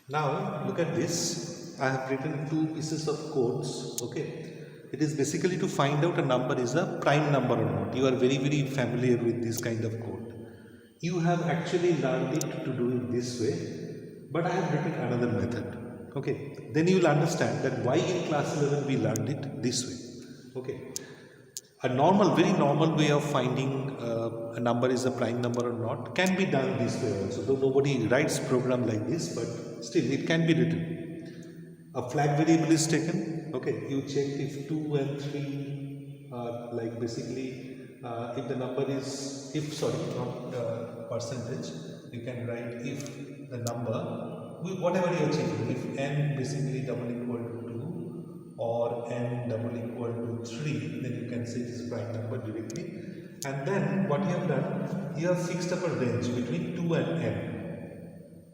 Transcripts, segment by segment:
Now look at this. I have written two pieces of codes. Okay, it is basically to find out a number is a prime number or not. You are very familiar with this kind of code. You have actually learned it to do it this way, but I have written another method. Okay, then you will understand that why in class 11 we learned it this way. Okay, a very normal way of finding a number is a prime number or not can be done this way also, though nobody writes program like this, but still it can be written. A flag variable is taken. Okay, you check if 2 and 3 are like basically if the number is, if sorry, not percentage, you can write if the number, whatever you are checking, if n basically double equal to 2 or n double equal to 3, then you can say this is prime number directly. And then what you have done, you have fixed up a range between 2 and n.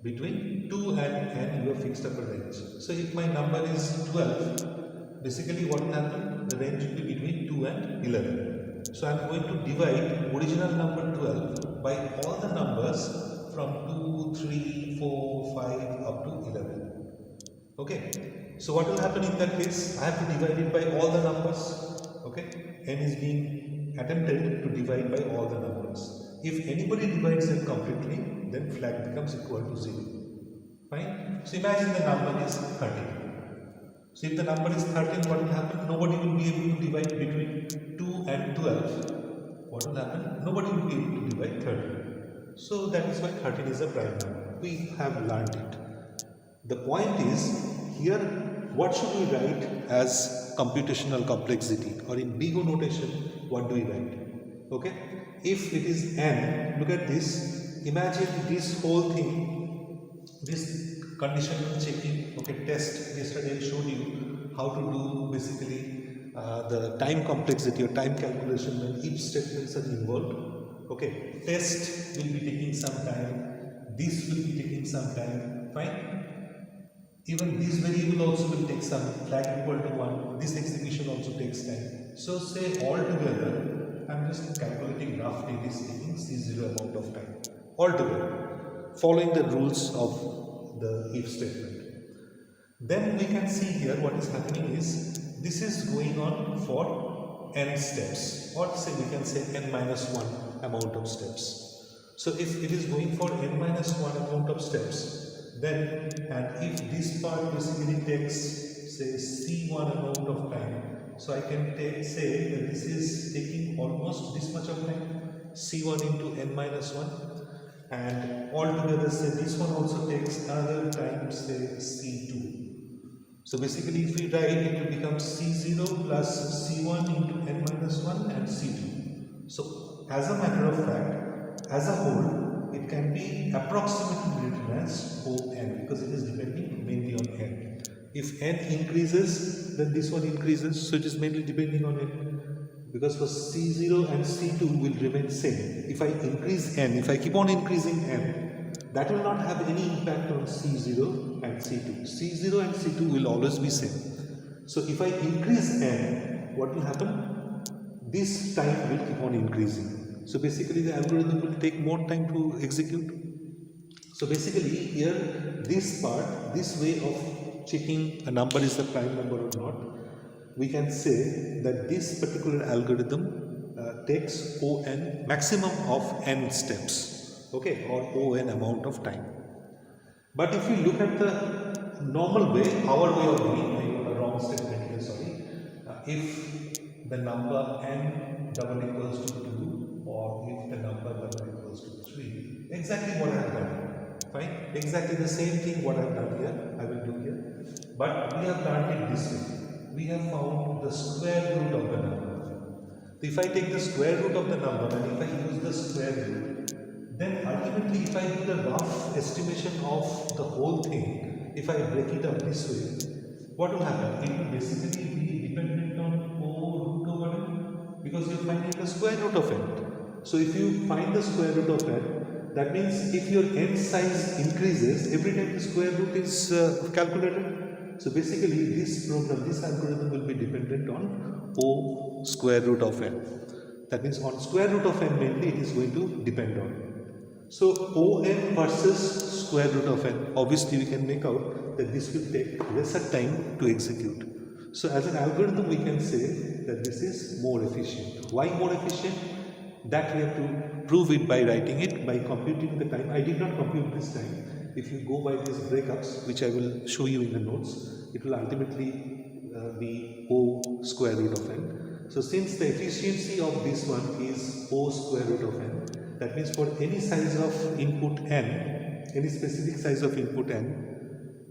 Between 2 and n you have fixed up a range. So if my number is 12, basically what will happen, the range will be between 2 and 11. So I am going to divide original number 12 by all the numbers from 2, 3, 4, 5 up to 11. Okay. So what will happen in that case? I have to divide it by all the numbers. Okay. N is being attempted to divide by all the numbers. If anybody divides them completely, then flag becomes equal to 0. Fine. So imagine the number is 13. So if the number is 13, what will happen? Nobody will be able to divide between 2 and 12. What will happen? Nobody will be able to divide 13. So that is why 13 is a prime number. We have learned it. The point is, here what should we write as computational complexity, or in BIGO notation, what do we write? Okay. If it is n, look at this. Imagine this whole thing, this conditional checking, okay, test. Yesterday I showed you how to do basically the time complexity or time calculation when if statements are involved. Okay, test will be taking some time, this will be taking some time, fine. Even this variable also will take some, flag equal to 1, this execution also takes time. So say altogether, I am just calculating roughly, it is taking C0 amount of time altogether, following the rules of the if statement. Then we can see here what is happening is, this is going on for n steps, or say we can say n minus 1 amount of steps. So if it is going for n minus 1 amount of steps, then, and if this part basically takes say C1 amount of time, so I can say that this is taking almost this much of time, C1 into n minus 1, and altogether say this one also takes another time, say C2. So basically if we write, it will become C0 plus C1 into n minus 1 and C2. So as a matter of fact, as a whole, it can be approximately written as ON, because it is depending mainly on n. If n increases, then this one increases, so it is mainly depending on n. Because for C0 and C2 will remain same. If I increase n, if I keep on increasing n, that will not have any impact on C0 and C2. C0 and C2 will always be same. So if I increase n, what will happen? This time will keep on increasing. So basically the algorithm will take more time to execute. So basically here, this part, this way of checking a number is a prime number or not, we can say that this particular algorithm takes ON maximum of n steps, okay, or ON amount of time. But if you look at the normal way, our way of doing, I got a wrong statement here, sorry. If the number n double equals to 2, or if the number double equals to 3, exactly what I have done, fine, exactly the same thing what I have done here, I will do here, but we have learned it this way. We have found the square root of the number. So if I take the square root of the number and if I use the square root, then ultimately if I do the rough estimation of the whole thing, if I break it up this way, what will happen? It will basically be dependent on O root over n, because you are finding the square root of n. So if you find the square root of n, that means if your n size increases, every time the square root is calculated. So basically this program, this algorithm will be dependent on O square root of n. That means on square root of n mainly it is going to depend on. So ON versus square root of n. Obviously we can make out that this will take lesser time to execute. So as an algorithm we can say that this is more efficient. Why more efficient? That we have to prove it by writing it, by computing the time. I did not compute this time. If you go by these breakups, which I will show you in the notes, it will ultimately be O square root of n. So since the efficiency of this one is O square root of n, that means for any size of input n, any specific size of input n,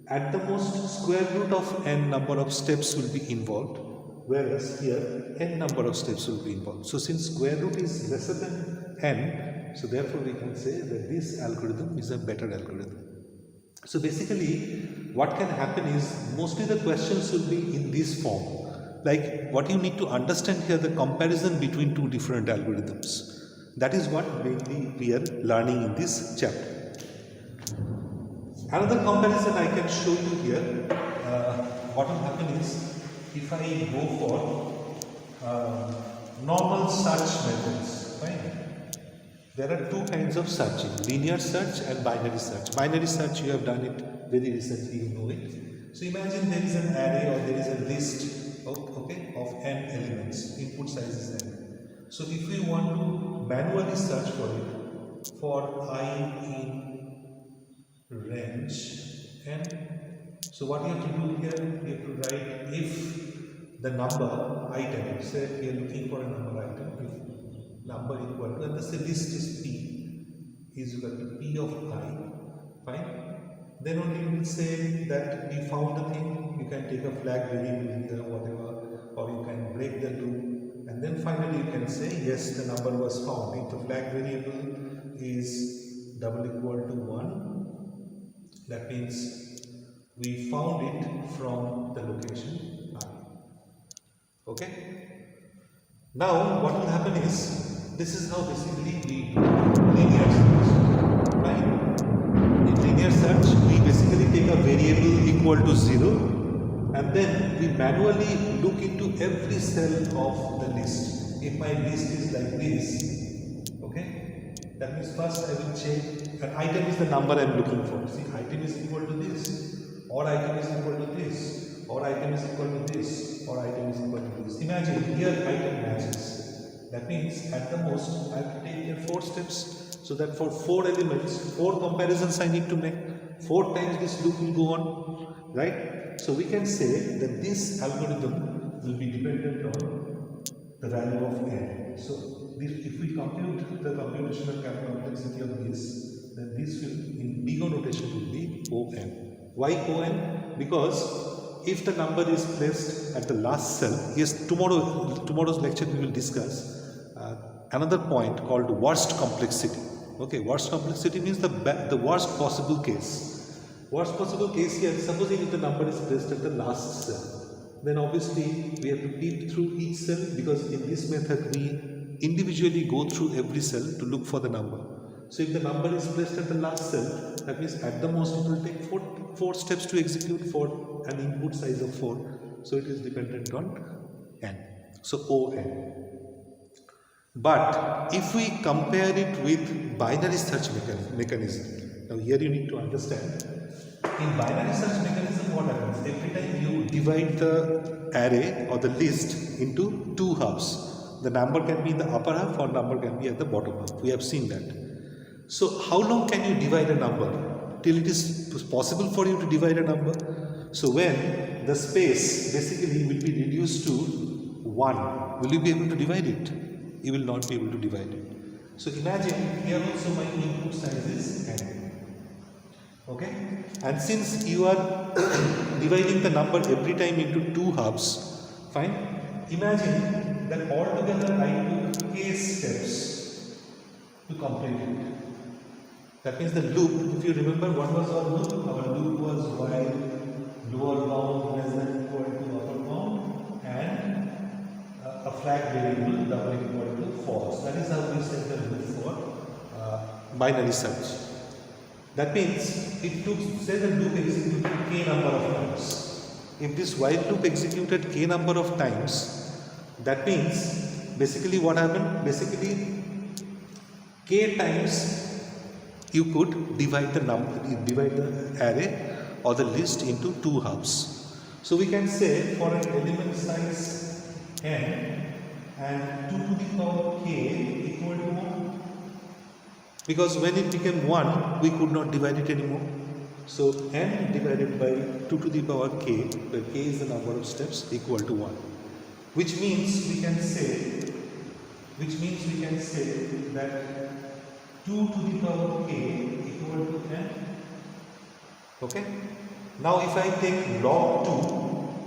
at the most square root of n number of steps will be involved, whereas here n number of steps will be involved. So since square root is lesser than n, so therefore we can say that this algorithm is a better algorithm. So basically what can happen is mostly the questions will be in this form. Like what you need to understand here, the comparison between two different algorithms. That is what mainly we are learning in this chapter. Another comparison I can show you here. What will happen is, if I go for normal search methods, fine. There are two kinds of searching: linear search and binary search. Binary search, you have done it very recently, you know it. So imagine there is an array or there is a list of n elements, input size is n. So if we want to manually search for it, for I in range n, so what you have to do here, you have to write if the number item, say we are looking for a number item, if number equal to, and let's say list is p, is equal to p of I, fine. Then only you will say that we found the thing. You can take a flag variable here or whatever, or you can break the loop, and then finally you can say yes, the number was found. If the flag variable is double equal to 1, that means we found it from the location I. Okay. Now what will happen is, this is how basically we do linear search, right? In linear search, we basically take a variable equal to 0 and then we manually look into every cell of the list. If my list is like this, okay, that means first I will check, an item is the number I am looking for. See, item is equal to this, or item is equal to this, or item is equal to this, or item is equal to this. Imagine here item matches. That means at the most I have to take here 4 steps. So that for 4 elements, 4 comparisons I need to make. 4 times this loop will go on, right? So we can say that this algorithm will be dependent on the value of n. So if we compute the computational complexity of this, then this will, in big O notation, will be On. Why On? Because if the number is placed at the last cell, yes, tomorrow's lecture we will discuss another point called worst complexity. Okay, worst complexity means the worst possible case. Worst possible case here, supposing if the number is placed at the last cell, then obviously we have to peep through each cell, because in this method we individually go through every cell to look for the number. So if the number is placed at the last cell, that means at the most it will take 4 steps to execute for an input size of 4. So it is dependent on n. So On. But if we compare it with binary search mechanism, now here you need to understand, in binary search mechanism what happens? Every time you divide the array or the list into 2 halves, the number can be in the upper half or number can be at the bottom half. We have seen that. So how long can you divide a number? Till it is possible for you to divide a number. So when the space basically will be reduced to 1, will you be able to divide it? You will not be able to divide it. So imagine here also my input size is n. Okay? And since you are dividing the number every time into 2 halves, fine? Imagine that altogether I took k steps to complete it. That means the loop, if you remember what was our loop? Our loop was while lower bound less than equal to upper bound and a flag variable double equal to false. That is how we set the loop for binary search. That means it took, say the loop executed k number of times. If this while loop executed k number of times, that means basically what happened? Basically k times you could divide the array or the list into two halves. So we can say for an element size n and 2 to the power k equal to 1. Because when it became 1, we could not divide it anymore. So n divided by 2 to the power k, where k is the number of steps, equal to 1. Which means we can say that 2 to the power k equal to n. Okay. Now if I take log 2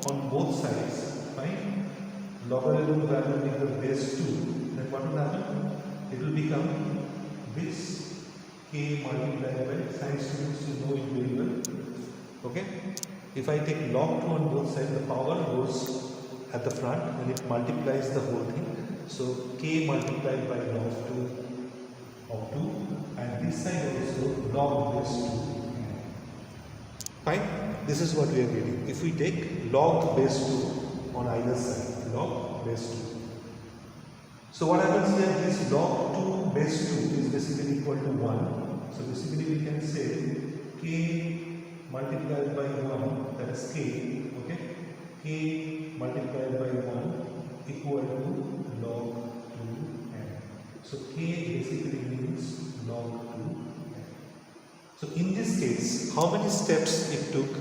on both sides, fine, logarithm value in the base 2, then what will happen? It will become this k multiplied by, science students you know it very well. Okay. If I take log 2 on both sides, the power goes at the front and it multiplies the whole thing. So k multiplied by log 2 of 2, and this side also log base 2. Fine. This is what we are getting. If we take log base 2 on either side, log base 2. So what happens here? This log 2 base 2 is basically equal to 1. So basically we can say k multiplied by 1, that is k, okay, k multiplied by 1 equal to log 2n. So k basically means log 2n. So in this case, how many steps it took,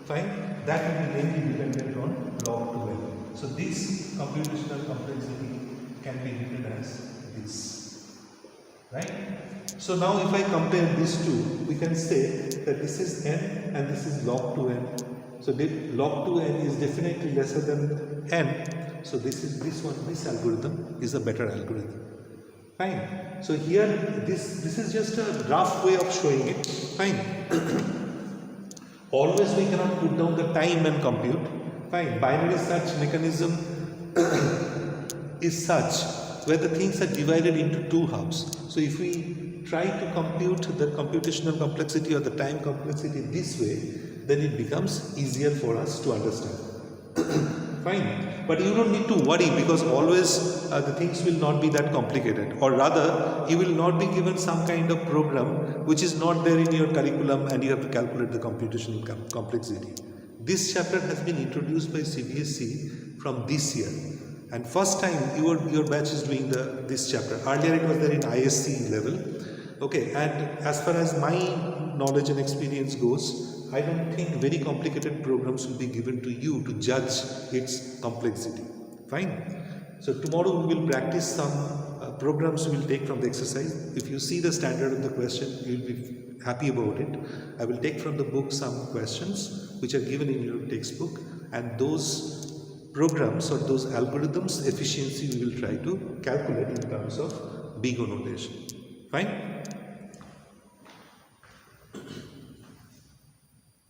fine, that will be mainly dependent on log 2n. So this computational complexity can be written as this, right? So now if I compare these two, we can say that this is n and this is log 2n. So log 2n is definitely lesser than n. So this algorithm is a better algorithm. Fine. So here this is just a rough way of showing it. Fine. Always we cannot put down the time and compute. Fine. Binary search mechanism is such where the things are divided into two halves. So if we try to compute the computational complexity or the time complexity this way, then it becomes easier for us to understand. Fine. But you don't need to worry, because always the things will not be that complicated, or rather you will not be given some kind of program which is not there in your curriculum and you have to calculate the computational complexity. This chapter has been introduced by CBSE from this year, and first time your batch is doing this chapter. Earlier it was there in ISC level. Okay, and as far as my knowledge and experience goes, I don't think very complicated programs will be given to you to judge its complexity. Fine. So tomorrow we will practice some programs we will take from the exercise. If you see the standard of the question, you will be happy about it. I will take from the book some questions which are given in your textbook, and those programs or those algorithms efficiency we will try to calculate in terms of big O notation. Fine.